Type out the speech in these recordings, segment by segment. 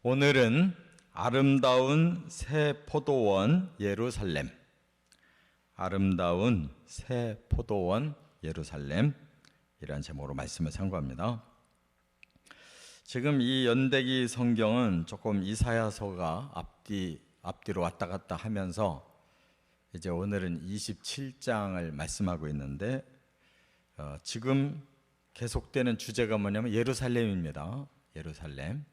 오늘은 아름다운 새 포도원 예루살렘, 아름다운 새 포도원 예루살렘 이라는 제목으로 말씀을 상고합니다. 지금 이 연대기 성경은 조금 이사야서가 앞뒤로 왔다 갔다 하면서 이제 오늘은 27장을 말씀하고 있는데 지금 계속되는 주제가 뭐냐면 예루살렘입니다. 예루살렘.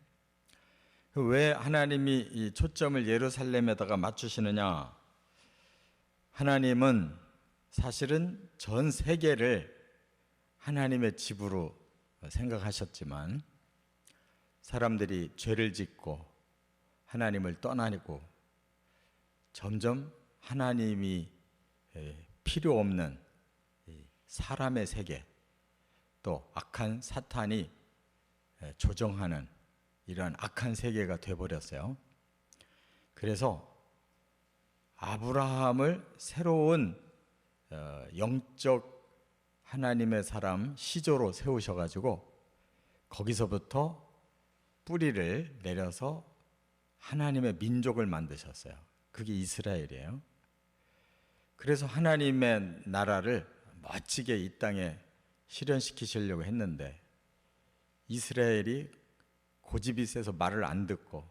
왜 하나님이 이 초점을 예루살렘에다가 맞추시느냐? 하나님은 사실은 전 세계를 하나님의 집으로 생각하셨지만 사람들이 죄를 짓고 하나님을 떠나고 점점 하나님이 필요 없는 사람의 세계, 또 악한 사탄이 조정하는 이러한 악한 세계가 되어버렸어요. 그래서 아브라함을 새로운 영적 하나님의 사람 시조로 세우셔가지고 거기서부터 뿌리를 내려서 하나님의 민족을 만드셨어요. 그게 이스라엘이에요. 그래서 하나님의 나라를 멋지게 이 땅에 실현시키시려고 했는데 이스라엘이 고집이 세서 말을 안 듣고,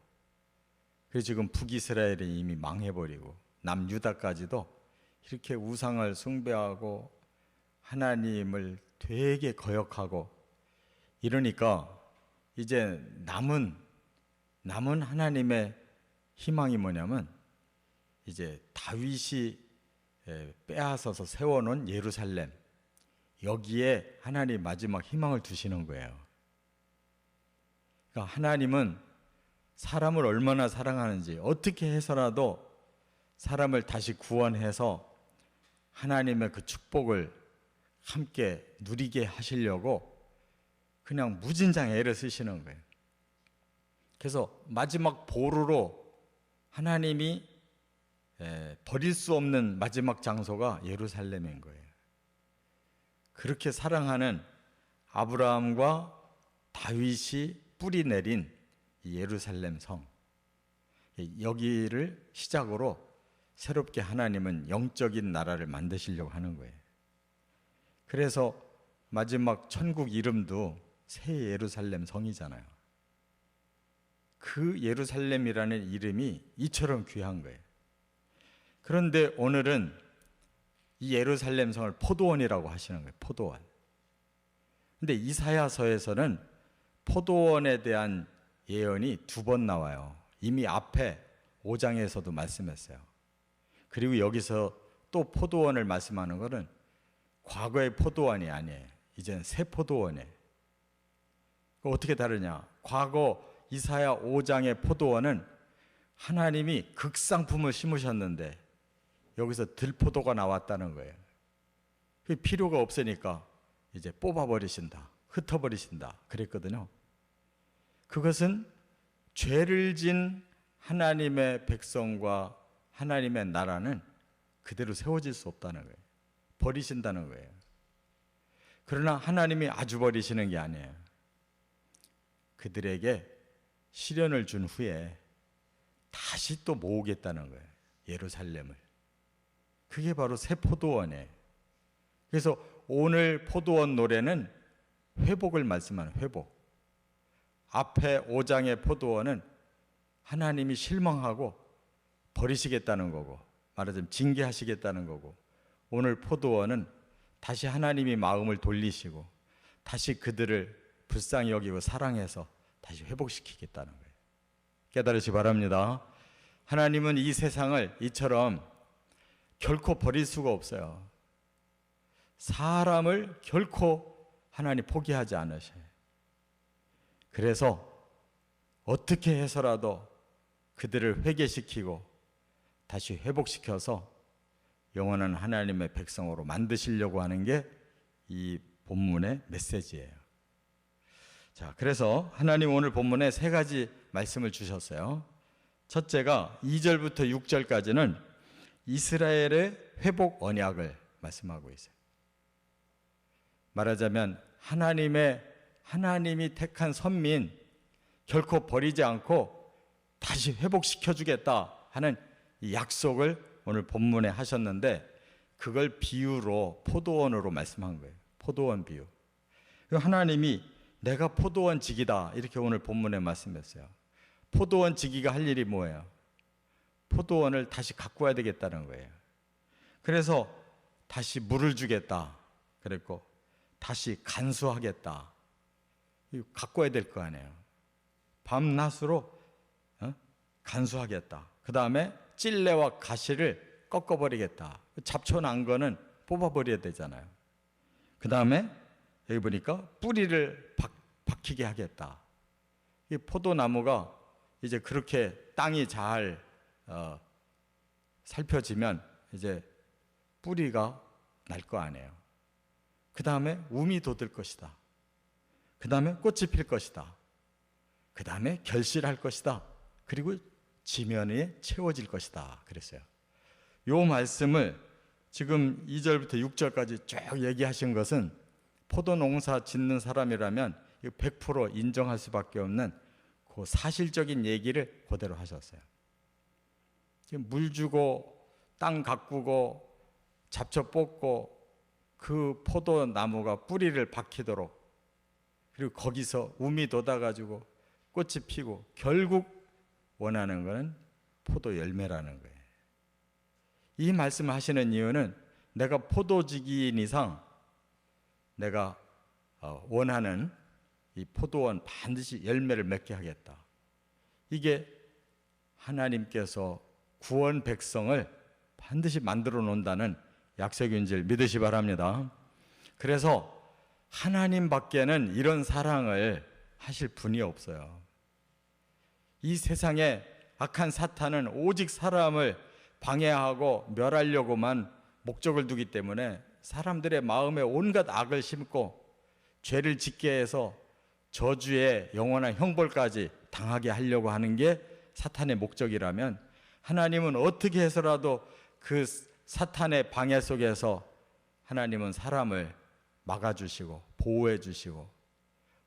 그래서 지금 북이스라엘이 이미 망해버리고 남유다까지도 이렇게 우상을 숭배하고 하나님을 되게 거역하고 이러니까 이제 남은 하나님의 희망이 뭐냐면 이제 다윗이 빼앗아서 세워놓은 예루살렘, 여기에 하나님 마지막 희망을 두시는 거예요. 그러니까 하나님은 사람을 얼마나 사랑하는지 어떻게 해서라도 사람을 다시 구원해서 하나님의 그 축복을 함께 누리게 하시려고 그냥 무진장 애를 쓰시는 거예요. 그래서 마지막 보루로 하나님이 버릴 수 없는 마지막 장소가 예루살렘인 거예요. 그렇게 사랑하는 아브라함과 다윗이 뿌리 내린 예루살렘 성, 여기를 시작으로 새롭게 하나님은 영적인 나라를 만드시려고 하는 거예요. 그래서 마지막 천국 이름도 새 예루살렘 성이잖아요. 그 예루살렘이라는 이름이 이처럼 귀한 거예요. 그런데 오늘은 이 예루살렘 성을 포도원이라고 하시는 거예요. 포도원. 근데 이사야서에서는 포도원에 대한 예언이 2번 나와요. 이미 앞에 5장에서도 말씀했어요. 그리고 여기서 또 포도원을 말씀하는 것은 과거의 포도원이 아니에요. 이제는 새 포도원이에요. 어떻게 다르냐? 과거 이사야 5장의 포도원은 하나님이 극상품을 심으셨는데 여기서 들포도가 나왔다는 거예요. 필요가 없으니까 이제 뽑아버리신다, 흩어버리신다 그랬거든요. 그것은 죄를 진 하나님의 백성과 하나님의 나라는 그대로 세워질 수 없다는 거예요. 버리신다는 거예요. 그러나 하나님이 아주 버리시는 게 아니에요. 그들에게 시련을 준 후에 다시 또 모으겠다는 거예요. 예루살렘을. 그게 바로 새 포도원이에요. 그래서 오늘 포도원 노래는 회복을 말씀하는 회복. 앞에 5장의 포도원은 하나님이 실망하고 버리시겠다는 거고, 말하자면 징계하시겠다는 거고, 오늘 포도원은 다시 하나님이 마음을 돌리시고 다시 그들을 불쌍히 여기고 사랑해서 다시 회복시키겠다는 거예요. 깨달으시기 바랍니다. 하나님은 이 세상을 이처럼 결코 버릴 수가 없어요. 사람을 결코 하나님 포기하지 않으셔요. 그래서 어떻게 해서라도 그들을 회개시키고 다시 회복시켜서 영원한 하나님의 백성으로 만드시려고 하는 게 이 본문의 메시지예요. 자, 그래서 하나님 오늘 본문에 3가지 말씀을 주셨어요. 첫째가 2절부터 6절까지는 이스라엘의 회복 언약을 말씀하고 있어요. 말하자면 하나님이 택한 선민 결코 버리지 않고 다시 회복시켜 주겠다 하는 이 약속을 오늘 본문에 하셨는데, 그걸 비유로, 포도원으로 말씀한 거예요. 포도원 비유. 하나님이 내가 포도원 지기다 이렇게 오늘 본문에 말씀했어요. 포도원 지기가 할 일이 뭐예요? 포도원을 다시 갖고 와야 되겠다는 거예요. 그래서 다시 물을 주겠다 그랬고, 다시 간수하겠다. 이거 갖고 와야 될 거 아니에요. 밤낮으로 간수하겠다. 그 다음에 찔레와 가시를 꺾어버리겠다. 잡초 난 거는 뽑아버려야 되잖아요. 그 다음에 여기 보니까 뿌리를 박히게 하겠다. 이 포도나무가 이제 그렇게 땅이 잘 살펴지면 이제 뿌리가 날 거 아니에요. 그 다음에 움이 돋을 것이다. 그 다음에 꽃이 필 것이다. 그 다음에 결실할 것이다. 그리고 지면에 채워질 것이다 그랬어요. 요 말씀을 지금 2절부터 6절까지 쭉 얘기하신 것은 포도 농사 짓는 사람이라면 100% 인정할 수밖에 없는 그 사실적인 얘기를 그대로 하셨어요. 지금 물 주고 땅 가꾸고 잡초 뽑고 그 포도나무가 뿌리를 박히도록, 그리고 거기서 움이 돋아가지고 꽃이 피고 결국 원하는 것은 포도 열매라는 거예요. 이 말씀을 하시는 이유는 내가 포도지기인 이상 내가 원하는 이 포도원 반드시 열매를 맺게 하겠다. 이게 하나님께서 구원 백성을 반드시 만들어 놓는다는 약속인 줄 믿으시 바랍니다. 그래서 하나님 밖에는 이런 사랑을 하실 분이 없어요. 이 세상에 악한 사탄은 오직 사람을 방해하고 멸하려고만 목적을 두기 때문에 사람들의 마음에 온갖 악을 심고 죄를 짓게 해서 저주의 영원한 형벌까지 당하게 하려고 하는 게 사탄의 목적이라면, 하나님은 어떻게 해서라도 그 사탄의 방해 속에서 하나님은 사람을 막아주시고 보호해주시고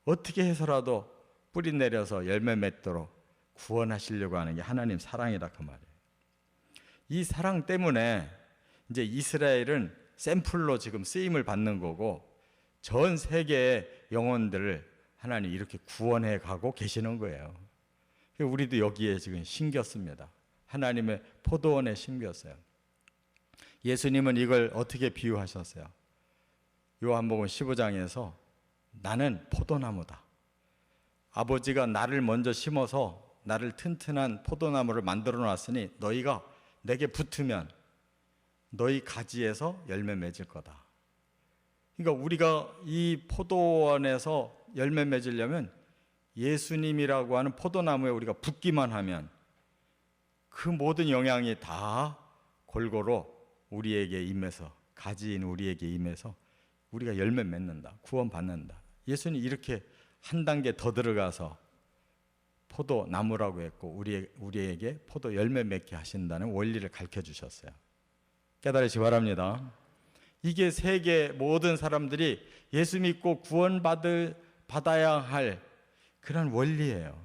어떻게 해서라도 뿌리 내려서 열매 맺도록 구원하시려고 하는 게 하나님 사랑이다 그 말이에요. 이 사랑 때문에 이제 이스라엘은 샘플로 지금 쓰임을 받는 거고, 전 세계의 영혼들을 하나님 이렇게 구원해 가고 계시는 거예요. 우리도 여기에 지금 심겼습니다. 하나님의 포도원에 심겼어요. 예수님은 이걸 어떻게 비유하셨어요? 요한복음 15장에서 나는 포도나무다. 아버지가 나를 먼저 심어서 나를 튼튼한 포도나무를 만들어 놨으니 너희가 내게 붙으면 너희 가지에서 열매 맺을 거다. 그러니까 우리가 이 포도원에서 열매 맺으려면 예수님이라고 하는 포도나무에 우리가 붙기만 하면 그 모든 영향이 다 골고루 우리에게 임해서, 가지인 우리에게 임해서 우리가 열매 맺는다, 구원받는다. 예수님이 이렇게 한 단계 더 들어가서 포도나무라고 했고 우리에게 포도 열매 맺게 하신다는 원리를 가르쳐 주셨어요. 깨달으시기 바랍니다. 이게 세계 모든 사람들이 예수 믿고 구원받아야 할 그런 원리예요.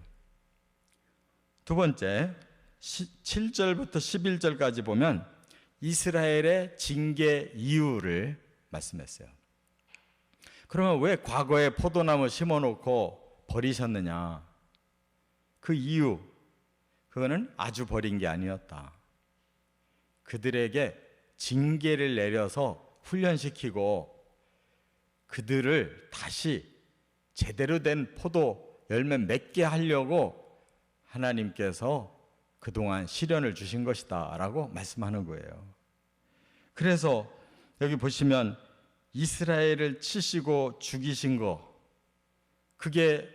두 번째, 7절부터 11절까지 보면 이스라엘의 징계 이유를 말씀했어요. 그러면 왜 과거에 포도나무 심어놓고 버리셨느냐? 그 이유, 그거는 아주 버린 게 아니었다. 그들에게 징계를 내려서 훈련시키고 그들을 다시 제대로 된 포도 열매 맺게 하려고 하나님께서 그동안 시련을 주신 것이다 라고 말씀하는 거예요. 그래서 여기 보시면 이스라엘을 치시고 죽이신 거, 그게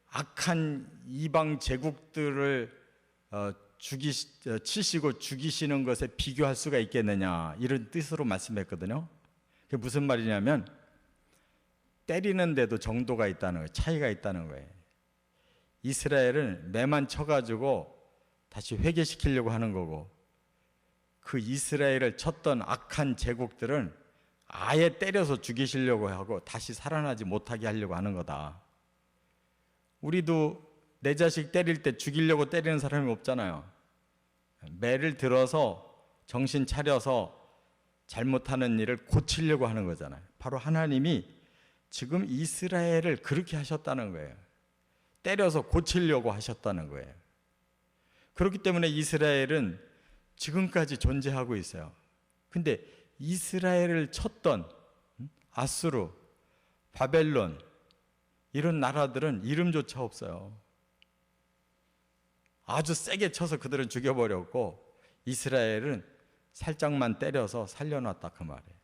악한 이방 제국들을 치시고 죽이시는 것에 비교할 수가 있겠느냐, 이런 뜻으로 말씀했거든요. 그게 무슨 말이냐면 때리는데도 정도가 있다는 거예요. 차이가 있다는 거예요. 이스라엘은 매만 쳐가지고 다시 회개시키려고 하는 거고, 그 이스라엘을 쳤던 악한 제국들은 아예 때려서 죽이시려고 하고 다시 살아나지 못하게 하려고 하는 거다. 우리도 내 자식 때릴 때 죽이려고 때리는 사람이 없잖아요. 매를 들어서 정신 차려서 잘못하는 일을 고치려고 하는 거잖아요. 바로 하나님이 지금 이스라엘을 그렇게 하셨다는 거예요. 때려서 고치려고 하셨다는 거예요. 그렇기 때문에 이스라엘은 지금까지 존재하고 있어요. 근데 이스라엘을 쳤던 아수르, 바벨론 이런 나라들은 이름조차 없어요. 아주 세게 쳐서 그들은 죽여버렸고 이스라엘은 살짝만 때려서 살려놨다 그 말이에요.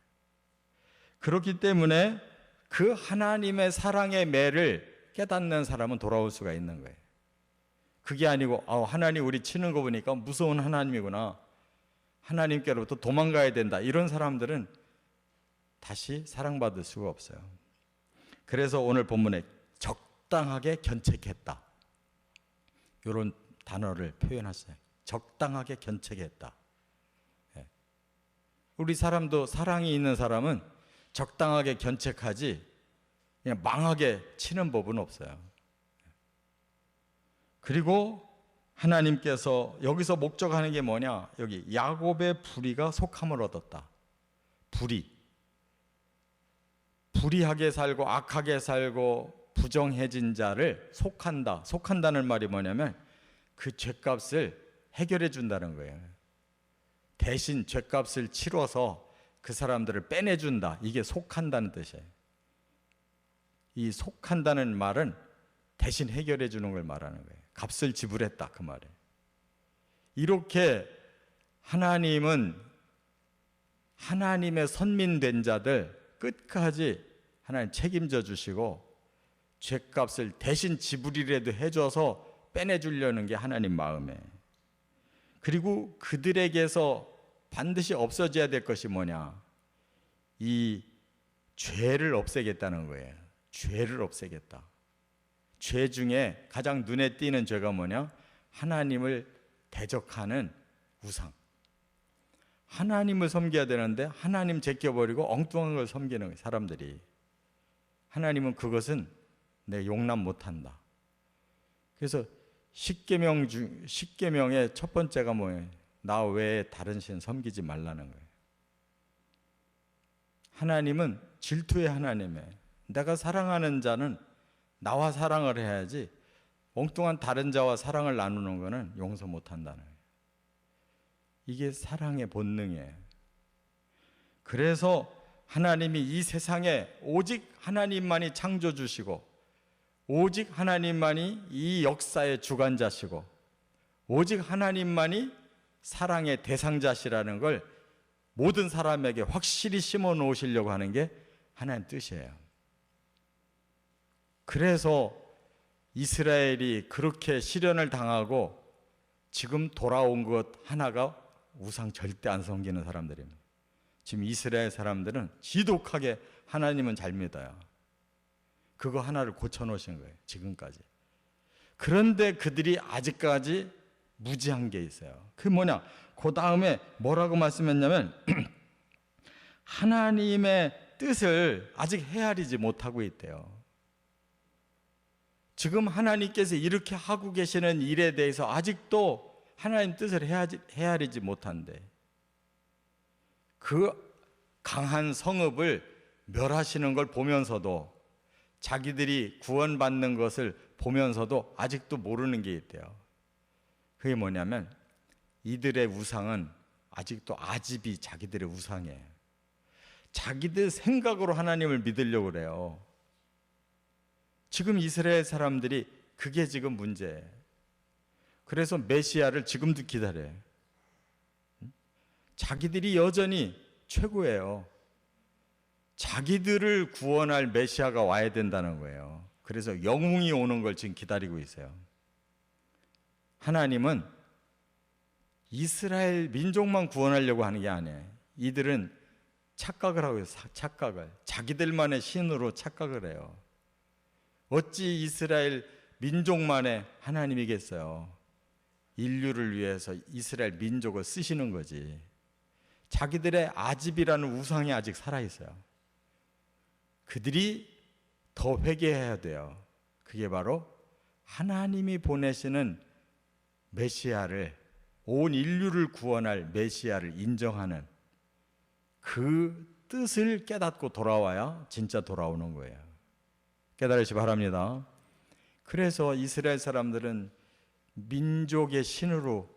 그렇기 때문에 그 하나님의 사랑의 매를 깨닫는 사람은 돌아올 수가 있는 거예요. 그게 아니고 하나님 우리 치는 거 보니까 무서운 하나님이구나, 하나님께로부터 도망가야 된다, 이런 사람들은 다시 사랑받을 수가 없어요. 그래서 오늘 본문에 적당하게 견책했다, 이런 단어를 표현했어요. 적당하게 견책했다. 우리 사람도 사랑이 있는 사람은 적당하게 견책하지 그냥 망하게 치는 법은 없어요. 그리고 하나님께서 여기서 목적하는 게 뭐냐, 여기 야곱의 불의가 속함을 얻었다. 불의하게 살고 악하게 살고 부정해진 자를 속한다. 속한다는 말이 뭐냐면 그 죄값을 해결해 준다는 거예요. 대신 죄값을 치러서 그 사람들을 빼내준다. 이게 속한다는 뜻이에요. 이 속한다는 말은 대신 해결해 주는 걸 말하는 거예요. 값을 지불했다 그 말이에요. 이렇게 하나님은 하나님의 선민된 자들 끝까지 하나님 책임져 주시고 죄값을 대신 지불이라도 해줘서 빼내주려는 게 하나님 마음이에요. 그리고 그들에게서 반드시 없어져야 될 것이 뭐냐, 이 죄를 없애겠다는 거예요. 죄를 없애겠다. 죄 중에 가장 눈에 띄는 죄가 뭐냐, 하나님을 대적하는 우상. 하나님을 섬겨야 되는데 하나님 제껴버리고 엉뚱한 걸 섬기는 거예요, 사람들이. 하나님은 그것은 내 용납 못한다. 그래서 십계명의 첫 번째가 뭐예요? 나 외에 다른 신 섬기지 말라는 거예요. 하나님은 질투의 하나님이에요. 내가 사랑하는 자는 나와 사랑을 해야지 엉뚱한 다른 자와 사랑을 나누는 것은 용서 못한다는 거예요. 이게 사랑의 본능이에요. 그래서 하나님이 이 세상에 오직 하나님만이 창조 주시고 오직 하나님만이 이 역사의 주관자시고 오직 하나님만이 사랑의 대상자시라는 걸 모든 사람에게 확실히 심어 놓으시려고 하는 게 하나님 뜻이에요. 그래서 이스라엘이 그렇게 시련을 당하고 지금 돌아온 것 하나가 우상 절대 안 섬기는 사람들입니다. 지금 이스라엘 사람들은 지독하게 하나님은 잘 믿어요. 그거 하나를 고쳐놓으신 거예요, 지금까지. 그런데 그들이 아직까지 무지한 게 있어요. 그게 뭐냐, 그 다음에 뭐라고 말씀했냐면 하나님의 뜻을 아직 헤아리지 못하고 있대요. 지금 하나님께서 이렇게 하고 계시는 일에 대해서 아직도 하나님 뜻을 헤아리지 못한대. 그 강한 성읍을 멸하시는 걸 보면서도, 자기들이 구원받는 것을 보면서도 아직도 모르는 게 있대요. 그게 뭐냐면 이들의 우상은 아직도 아집이 자기들의 우상이에요. 자기들 생각으로 하나님을 믿으려고 그래요. 지금 이스라엘 사람들이 그게 지금 문제예요. 그래서 메시아를 지금도 기다려요. 자기들이 여전히 최고예요. 자기들을 구원할 메시아가 와야 된다는 거예요. 그래서 영웅이 오는 걸 지금 기다리고 있어요. 하나님은 이스라엘 민족만 구원하려고 하는 게 아니에요. 이들은 착각을 하고 있어요. 착각을. 자기들만의 신으로 착각을 해요. 어찌 이스라엘 민족만의 하나님이겠어요. 인류를 위해서 이스라엘 민족을 쓰시는 거지. 자기들의 아집이라는 우상이 아직 살아있어요. 그들이 더 회개해야 돼요. 그게 바로 하나님이 보내시는 메시아를, 온 인류를 구원할 메시아를 인정하는 그 뜻을 깨닫고 돌아와야 진짜 돌아오는 거예요. 깨달으시 바랍니다. 그래서 이스라엘 사람들은 민족의 신으로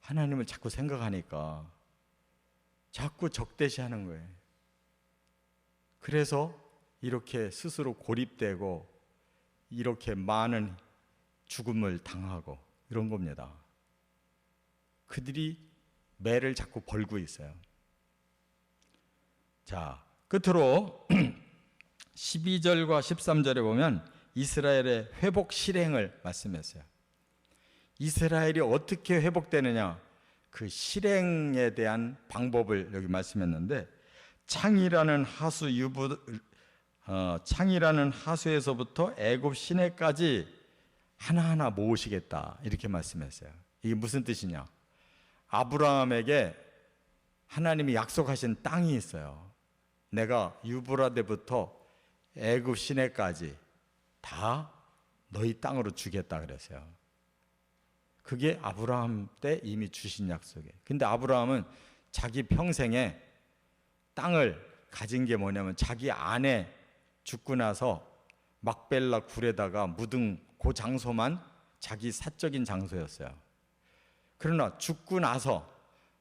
하나님을 자꾸 생각하니까 자꾸 적대시하는 거예요. 그래서 이렇게 스스로 고립되고 이렇게 많은 죽음을 당하고 이런 겁니다. 그들이 매를 자꾸 벌고 있어요. 자, 끝으로 12절과 13절에 보면 이스라엘의 회복 실행을 말씀했어요. 이스라엘이 어떻게 회복되느냐, 그 실행에 대한 방법을 여기 말씀했는데, 창이라는 하수에서부터 애굽 시내까지 하나하나 모으시겠다, 이렇게 말씀했어요. 이게 무슨 뜻이냐? 아브라함에게 하나님이 약속하신 땅이 있어요. 내가 유브라데부터 애굽 시내까지 다 너희 땅으로 주겠다 그랬어요. 그게 아브라함 때 이미 주신 약속이에요. 근데 아브라함은 자기 평생에 땅을 가진 게 뭐냐면 자기 아내 죽고 나서 막벨라 굴에다가 묻은 그 장소만 자기 사적인 장소였어요. 그러나 죽고 나서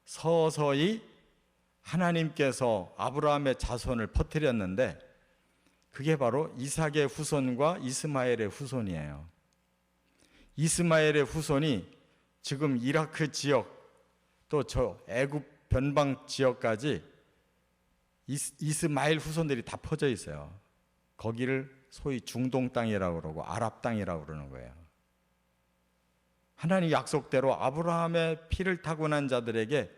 서서히 하나님께서 아브라함의 자손을 퍼뜨렸는데 그게 바로 이삭의 후손과 이스마엘의 후손이에요. 이스마엘의 후손이 지금 이라크 지역 또 저 애굽 변방 지역까지 이스마엘 후손들이 다 퍼져 있어요. 거기를 소위 중동 땅이라고 그러고 아랍 땅이라고 그러는 거예요. 하나님 약속대로 아브라함의 피를 타고난 자들에게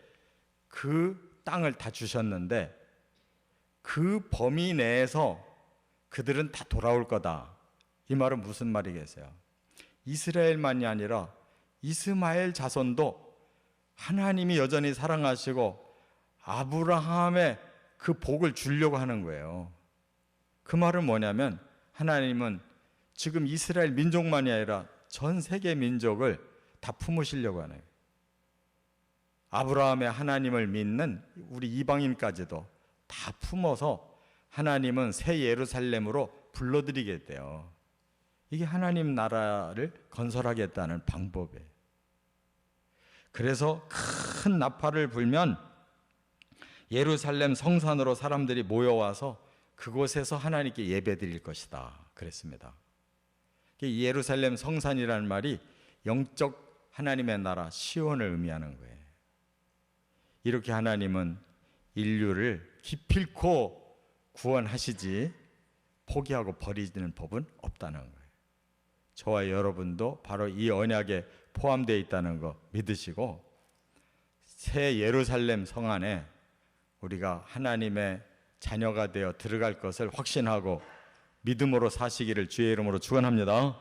그 땅을 다 주셨는데 그 범위 내에서 그들은 다 돌아올 거다. 이 말은 무슨 말이겠어요? 이스라엘만이 아니라 이스마엘 자손도 하나님이 여전히 사랑하시고 아브라함의 그 복을 주려고 하는 거예요. 그 말은 뭐냐면 하나님은 지금 이스라엘 민족만이 아니라 전 세계 민족을 다 품으시려고 하는 거예요. 아브라함의 하나님을 믿는 우리 이방인까지도 다 품어서 하나님은 새 예루살렘으로 불러들이겠대요. 이게 하나님 나라를 건설하겠다는 방법이에요. 그래서 큰 나팔을 불면 예루살렘 성산으로 사람들이 모여와서 그곳에서 하나님께 예배드릴 것이다 그랬습니다. 예루살렘 성산이라는 말이 영적 하나님의 나라 시온을 의미하는 거예요. 이렇게 하나님은 인류를 기필코 구원하시지 포기하고 버리는 법은 없다는 거예요. 저와 여러분도 바로 이 언약에 포함되어 있다는 거 믿으시고 새 예루살렘 성 안에 우리가 하나님의 자녀가 되어 들어갈 것을 확신하고 믿음으로 사시기를 주의 이름으로 축원합니다.